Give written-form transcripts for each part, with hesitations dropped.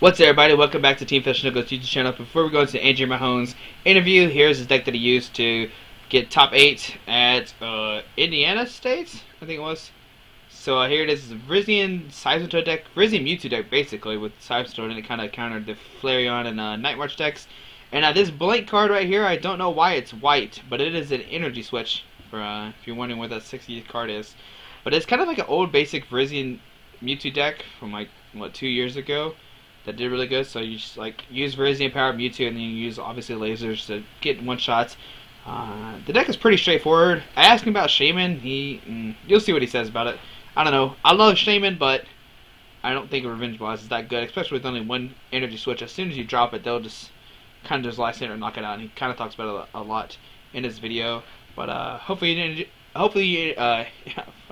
What's up, everybody? Welcome back to Team Fish Nichols YouTube channel. Before we go into Andrew Mahone's interview, here's his deck that he used to get top 8 at Indiana State, I think it was. So here it is, the Virizion Seismitoad deck, Virizion Mewtwo deck basically, with Seismitoad, and it kind of countered the Flareon and Night March decks. And this blank card right here, I don't know why it's white, but it is an energy switch, for if you're wondering what that 60th card is. But it's kind of like an old basic Virizion Mewtwo deck from like, what, 2 years ago. That did really good. So you just like use Virizion Power Mewtwo, and then you use obviously lasers to get one shots. The deck is pretty straightforward. I asked him about Shaman. You'll see what he says about it. I don't know. I love Shaman, but I don't think Revenge Blast is that good, especially with only one energy switch. As soon as you drop it, they'll just kind of just Lysander and knock it out. And he kind of talks about it a lot in his video. But hopefully I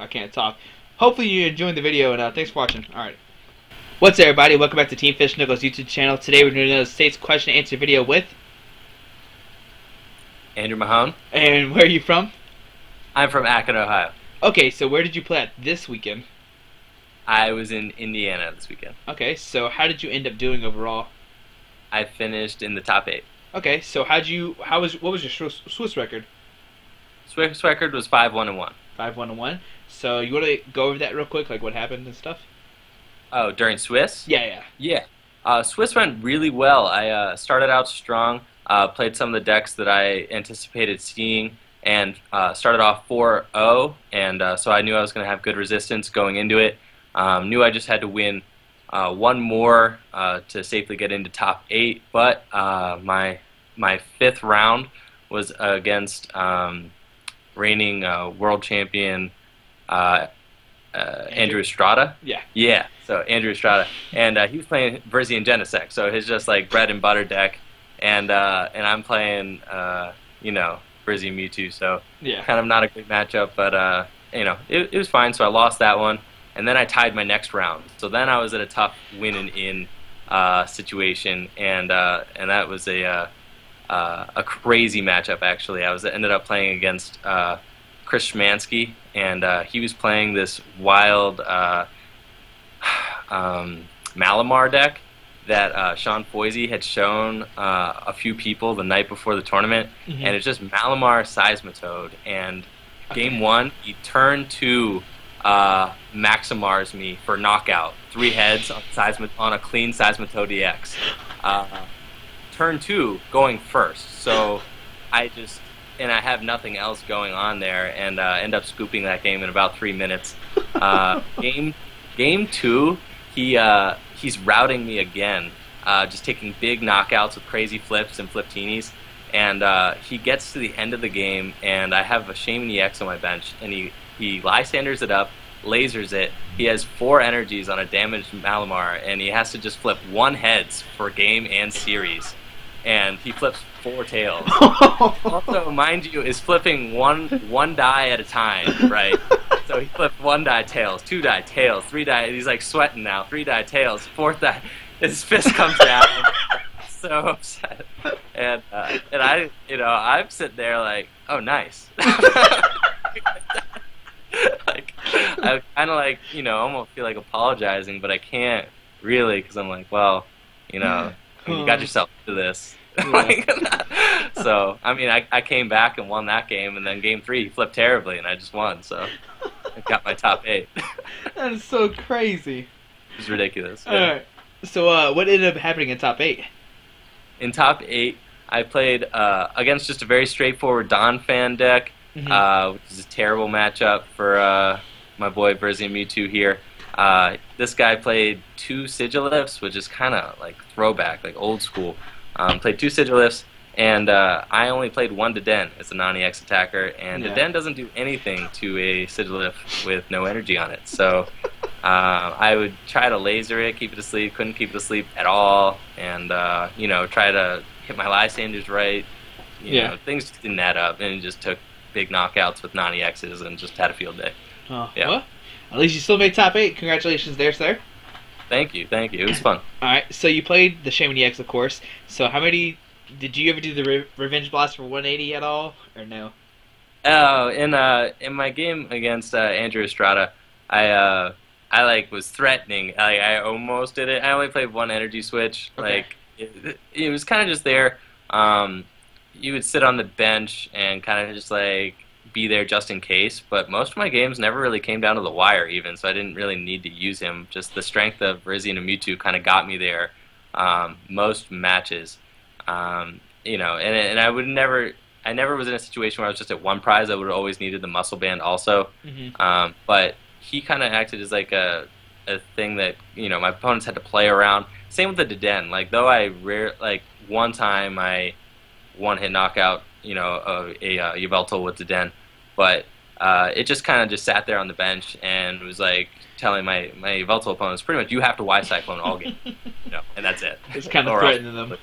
can't talk. Hopefully you're enjoying the video, and thanks for watching. All right. What's up, everybody? Welcome back to Team Fish Nichols YouTube channel. Today we're doing another State's question and answer video with Andrew Mahone. And where are you from? I'm from Akron, Ohio. Okay, so where did you play at this weekend? I was in Indiana this weekend. Okay, so how did you end up doing overall? I finished in the top 8. Okay, so what was your Swiss record? Swiss record was 5-1-1. 5-1-1. So you want to go over that real quick, like what happened and stuff? Oh, during Swiss? Yeah. Swiss went really well. I started out strong, played some of the decks that I anticipated seeing, and started off 4-0, and so I knew I was going to have good resistance going into it. Knew I just had to win one more to safely get into top 8, but my 5th round was against reigning world champion Andrew Estrada. Yeah. So Andrew Estrada, and he was playing Virizion Genesect, so his just like bread and butter deck, and I'm playing Virizion Mewtwo, so kind of not a great matchup, but it was fine. So I lost that one, and then I tied my next round. So then I was at a tough win and in situation, and that was a crazy matchup actually. I ended up playing against Chris Schmansky, and he was playing this wild Malamar deck that Sean Foisey had shown a few people the night before the tournament, and it's just Malamar Seismitoad, and game 1 he turned 2 Maximars me for knockout, 3 heads on a clean Seismitoad EX. Turn 2 going first, so I have nothing else going on there, and end up scooping that game in about 3 minutes. Game 2, he's routing me again, just taking big knockouts with crazy flips and fliptinis, and he gets to the end of the game, and I have a Shaman EX on my bench, and he Lysanders it up, lasers it. He has 4 energies on a damaged Malamar, and he has to just flip 1 heads for game and series, and he flips 4 tails. Also, mind you, is flipping one die at a time, right? So he flipped 1 die tails, 2 die tails, 3 die. He's like sweating now. 3 die tails, 4th die. His fist comes down. So upset, and I'm sitting there like, oh, nice. Like, I kind of like, almost feel like apologizing, but I can't really, because I'm like, well, you got yourself into this. So, I mean, I came back and won that game, and then game 3 he flipped terribly, and I just won, so I got my top 8. That is so crazy. It's ridiculous. Yeah. Alright, so what ended up happening in top 8? In top 8, I played against just a very straightforward Don fan deck, which is a terrible matchup for my boy Virizion Mewtwo here. This guy played 2 Sigilifts, which is kind of like throwback, like old school. Played 2 Sigilifts, and I only played 1 Deden as a non-EX attacker, and Deden doesn't do anything to a Sigilift with no energy on it. So I would try to laser it, keep it asleep, couldn't keep it asleep at all, and try to hit my Lysanders right. Things just didn't add up, and it just took big knockouts with non-EXs and just had a field day. Oh, yeah. Well, at least you still made top 8. Congratulations there, sir. Thank you. It was fun. Alright, so you played the Shaman EX, of course. So how many... Did you ever do the Revenge Blast for 180 at all, or no? Oh, in my game against Andrew Estrada, I I like was threatening. I almost did it. I only played one energy switch. Okay. Like it was kind of just there. Um, you would sit on the bench and kind of just like be there just in case. But most of my games never really came down to the wire, even, so I didn't really need to use him. Just the strength of Virizion and Mewtwo kind of got me there most matches. And I would never. I never was in a situation where I was just at one prize. I would have always needed the muscle band also. But he kind of acted as like a thing that my opponents had to play around. Same with the Deden. Like though one time I one hit knockout a Yveltal with Deden, but it just kind of just sat there on the bench and was like telling my Yveltal opponents pretty much you have to Y Cyclone all game, and that's it. It's kind of threatening them.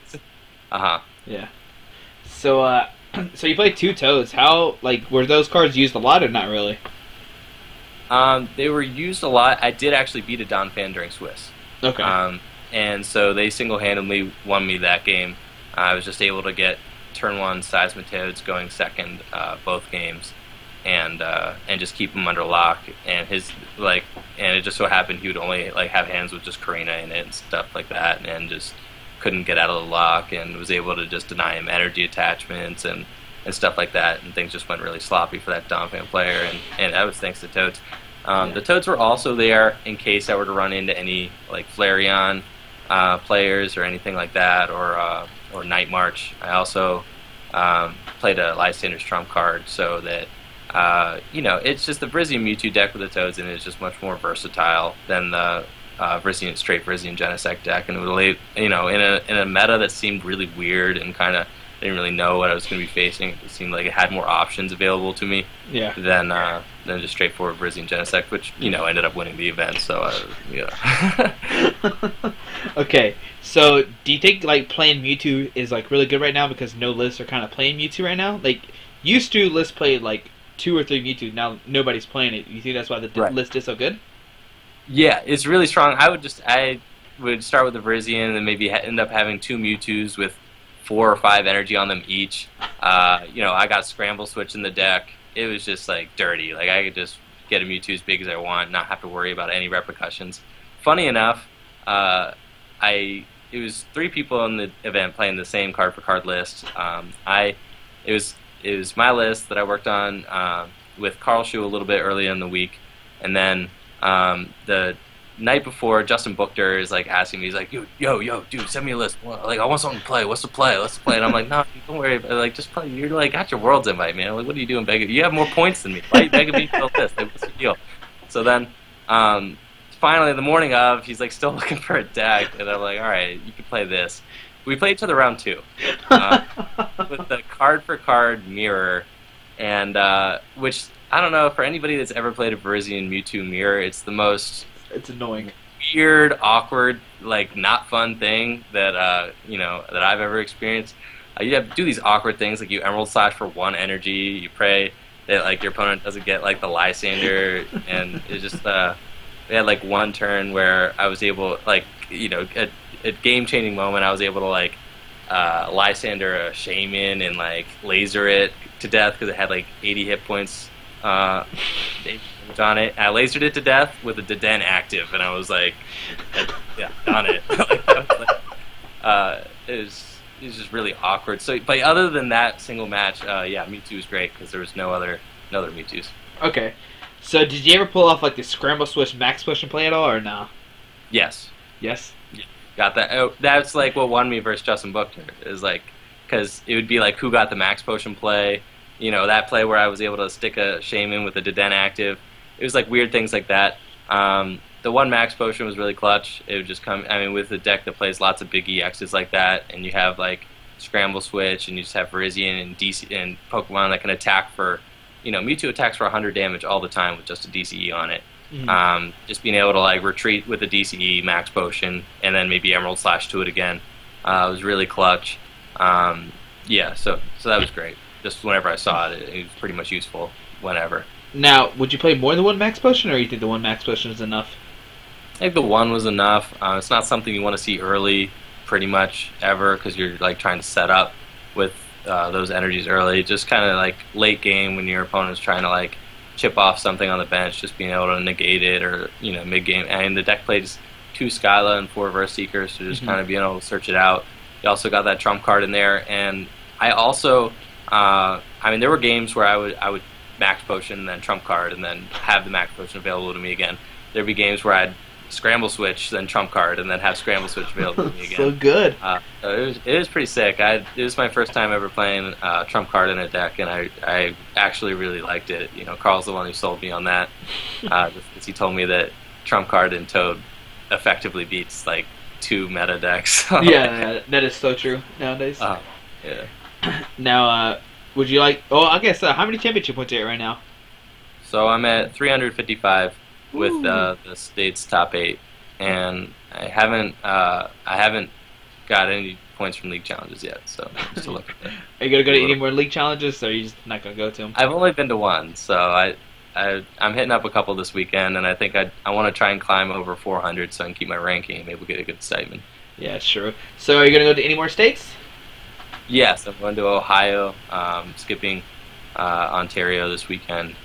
Yeah. So so you played 2 Toads. How were those cards used a lot or not really? They were used a lot. I did actually beat a Don fan during Swiss. Okay. And so they single-handedly won me that game. I was just able to get turn 1 Seismitoads going second both games, and just keep him under lock. And and it just so happened he would only have hands with just Karina in it and stuff like that, and just couldn't get out of the lock, and was able to just deny him energy attachments and stuff like that, and things just went really sloppy for that Donphan player, and that was thanks to Toads. The Toads were also there in case I were to run into any Flareon players or anything like that, or Night March. I also played a Lysander's trump card, so that it's just the Virizion Mewtwo deck with the Toads in it is just much more versatile than the straight Virizion Genesect deck, and it would, in a meta that seemed really weird and kind of didn't really know what I was going to be facing. It seemed like it had more options available to me than just straightforward Virizion Genesect, which ended up winning the event. So Okay, so do you think playing Mewtwo is really good right now because no lists are kind of playing Mewtwo right now? Used to lists played 2 or 3 Mewtwo. Now nobody's playing it. You think that's why the list is so good? Yeah, it's really strong. I would start with the Virizion and then maybe end up having 2 Mewtwo's with 4 or 5 energy on them each. I got a Scramble switch in the deck. It was just dirty. I could just get a Mewtwo as big as I want, not have to worry about any repercussions. Funny enough, it was 3 people in the event playing the same card for card list. It was my list that I worked on with Carl Shu a little bit earlier in the week, and then the night before, Justin Buchter is asking me, he's like, yo, dude, send me a list. I want something to play. What's the play? Let's play. And I'm like, no, don't worry. Just play. You're got your Worlds invite, man. What are you doing begging? You have more points than me. Why are you begging me for a list? What's the deal? So then, finally, the morning of, he's still looking for a deck, and I'm like, all right, you can play this. We played each other round 2 with the card for card mirror, and which I don't know, for anybody that's ever played a Virizion Mewtwo mirror, it's the most annoying, weird, awkward, not fun thing that that I've ever experienced. You have to do these awkward things, you Emerald Slash for 1 energy, you pray that your opponent doesn't get the Lysander, and it just we had one turn where I was able a game-changing moment, I was able to Lysander a Shaman and laser it to death because it had 80 hit points on it. I lasered it to death with a Deden active, and I was yeah, on it. It was just really awkward. So, but other than that single match, Mewtwo was great because there was no other Mewtwo's. Okay, so did you ever pull off the Scramble Swish Max Push and play at all, or no? Yes. Yes. Yeah. Got that. Oh, that's what won me versus Justin Buchter. Is because it would be who got the Max Potion play. That play where I was able to stick a Shaman with a Deden active. It was weird things like that. The one Max Potion was really clutch. It would just come, with a deck that plays lots of big EXs like that, and you have Scramble Switch, and you just have Virizion and DC and Pokemon that can attack for, Mewtwo attacks for 100 damage all the time with just a DCE on it. Mm-hmm. Just being able to retreat with a DCE Max Potion, and then maybe Emerald Slash to it again, was really clutch. So that was great. Just whenever I saw it, it was pretty much useful whenever. Now, would you play more than 1 Max Potion, or you think the 1 Max Potion is enough? I think the 1 was enough. It's not something you want to see early, pretty much, ever, because you're trying to set up with those energies early. Just kind of late game when your opponent's trying to chip off something on the bench, just being able to negate it, or mid game. And the deck plays 2 Skyla and 4 Verse Seekers, so just kind of being able to search it out. You also got that trump card in there, and I also, there were games where I would max potion and then trump card, and then have the max potion available to me again. There'd be games where I'd scramble switch, then trump card, and then have scramble switch available to me again. So good. So it was pretty sick. It was my first time ever playing trump card in a deck, and I actually really liked it. Carl's the one who sold me on that, because he told me that trump card and Toad effectively beats like 2 meta decks. Yeah, that is so true nowadays. Yeah. Now, would you like? Oh, I guess how many championship points are you at right now? So I'm at 355 with the state's top 8, and I haven't got any points from league challenges yet. So I'm still looking at it. Are you gonna go to any more league challenges, or are you just not gonna go to them? I've only been to one, so I'm hitting up a couple this weekend, and I think I want to try and climb over 400 so I can keep my ranking and maybe we'll get a good stipend. Yeah, sure. So are you gonna go to any more states? Yes, I'm going to Ohio, skipping Ontario this weekend,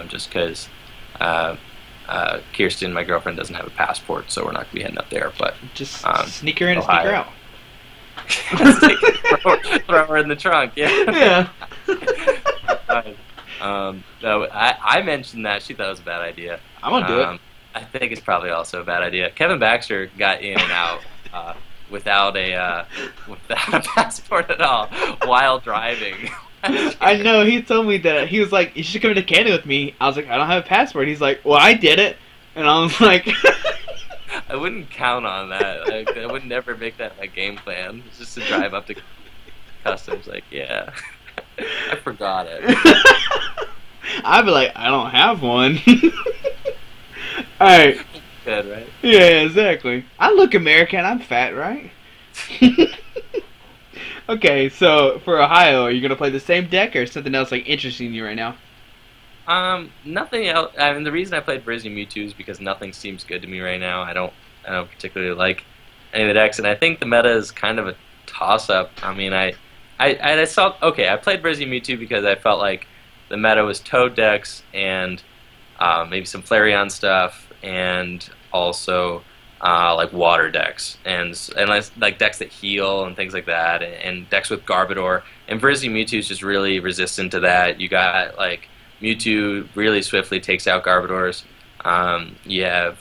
just because Kirsten, my girlfriend, doesn't have a passport, so we're not going to be heading up there. But just sneak her in and sneak her out. Throw her in the trunk, yeah. No, I mentioned that. She thought it was a bad idea. I'm going to do it. I think it's probably also a bad idea. Kevin Baxter got in and out without a passport at all while driving. I know, he told me that. He was like, you should come to Canada with me. I was like, I don't have a passport. He's like, well, I did it. And I was like... I wouldn't count on that. I would never make that my game plan. It's just to drive up to customs. Like, yeah, I forgot it. I'd be like, I don't have one. Alright. Good, right? Yeah, exactly. I look American. I'm fat, right? Okay, so for Ohio, are you gonna play the same deck or something else like interesting you right now? Nothing else. I mean, the reason I played Virizion Mewtwo is because nothing seems good to me right now. I don't particularly like any of the decks, and I think the meta is kind of a toss-up. I mean, I played Virizion Mewtwo because I felt like the meta was Toad decks and maybe some Flareon stuff, and also like water decks and like decks that heal and things like that, and decks with Garbodor. And Virizion Mewtwo is just really resistant to that. You got like Mewtwo really swiftly takes out Garbodors. You have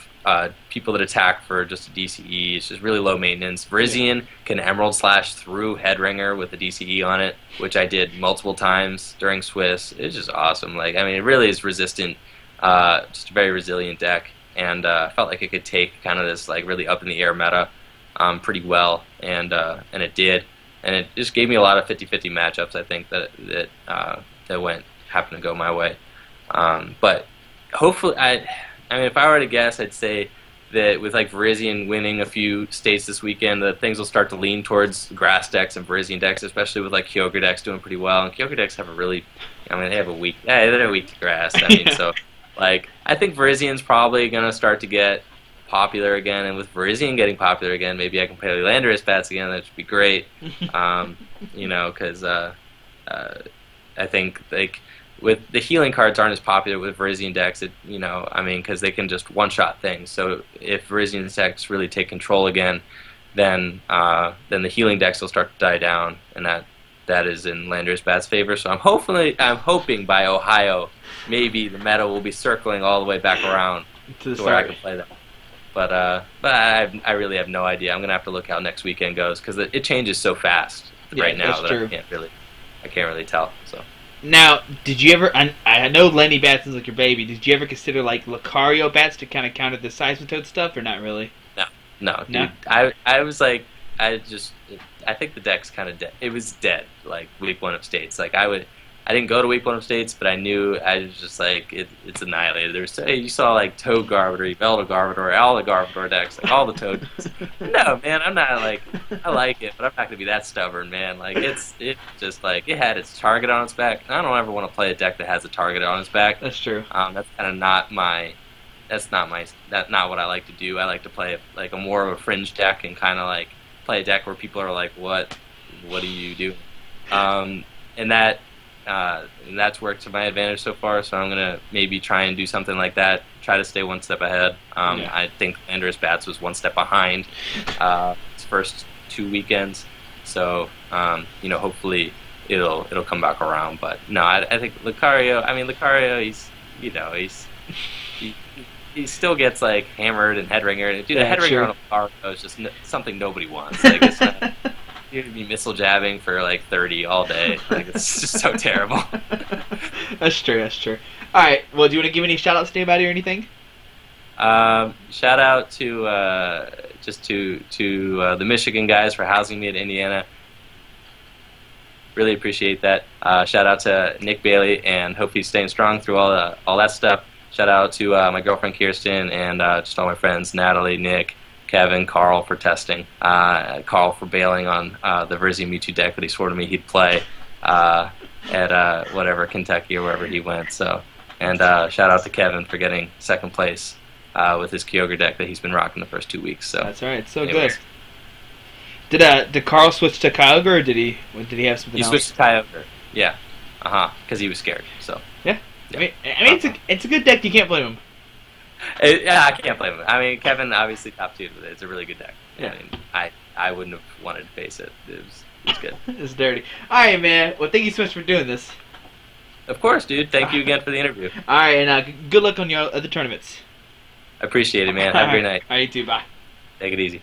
people that attack for just a DCE. It's just really low maintenance. Virizion can Emerald Slash through Headringer with a DCE on it, which I did multiple times during Swiss. It's just awesome. Like, I mean, it really is resistant. Just a very resilient deck, and I felt like it could take kind of this like really up in the air meta pretty well, and it did, and it just gave me a lot of 50-50 matchups. I think that happened to go my way, but hopefully, I mean, if I were to guess, I'd say that with like Virizion winning a few states this weekend, that things will start to lean towards grass decks and Virizion decks, especially with like Kyogre decks doing pretty well. And Kyogre decks have they have a weak to grass. I mean, so like I think Virizion's probably gonna start to get popular again, and with Virizion getting popular again, maybe I can play Landorus Bats again. That should be great, because I think like with the healing cards aren't as popular with Virizion decks, because they can just one-shot things. So if Virizion decks really take control again, then the healing decks will start to die down, and that is in Landorus Bat's favor. So I'm hoping by Ohio, maybe the meta will be circling all the way back around to where I can play that. But I really have no idea. I'm gonna have to look how next weekend goes because it changes so fast right now that I can't really tell. So. Now, did you ever? I know Lenny Bats is like your baby. Did you ever consider like Lucario Bats to kind of counter the Seismitoad stuff, or not really? No. Dude, I was like, I think the deck's kind of dead. It was dead like week 1 of states. Like I didn't go to week 1 of states, but I knew I was just like it's annihilated. You saw like Toad Garbodor, Velda Garbodor, all the Garbodor decks, like all the Toad decks. No, man, I'm not like I like it, but I'm not gonna be that stubborn, man. Like it's just like it had its target on its back. I don't ever want to play a deck that has a target on its back. That's true. That's kind of not what I like to do. I like to play like a more of a fringe deck and kind of like play a deck where people are like, what do you do? And that. and that's worked to my advantage so far. So I'm gonna maybe try and do something like that. Try to stay one step ahead. I think Andrew Bats was one step behind his first 2 weekends. So hopefully it'll come back around. But no, I think Lucario. I mean, Lucario, he still gets like hammered and head ringer. Dude, the head ringer on Lucario is just something nobody wants. Like it's not. You're gonna be missile jabbing for like 30 all day. Like it's just so terrible. That's true. All right. Well, do you want to give any shout outs to anybody or anything? Shout out to the Michigan guys for housing me at Indiana. Really appreciate that. Shout out to Nick Bailey, and hope he's staying strong through all that stuff. Shout out to my girlfriend Kirsten, and just all my friends Natalie, Nick, Kevin, Carl for testing, Carl for bailing on the Virizion Mewtwo deck that he swore to me he'd play at whatever Kentucky or wherever he went. So, and shout out to Kevin for getting second place with his Kyogre deck that he's been rocking the first 2 weeks. So that's right, so anyway. Good. Did Carl switch to Kyogre, or did he have something else? He switched to Kyogre. Yeah, because he was scared. So yeah. I mean, it's a good deck. You can't blame him. I can't blame him. I mean, Kevin obviously top 2. It's a really good deck. Yeah. I mean, I wouldn't have wanted to face it. It was good. It's dirty. All right, man. Well, thank you so much for doing this. Of course, dude. Thank you again for the interview. All right, and good luck on your other tournaments. I appreciate it, man. Have a great night. All right, you too. Bye. Take it easy.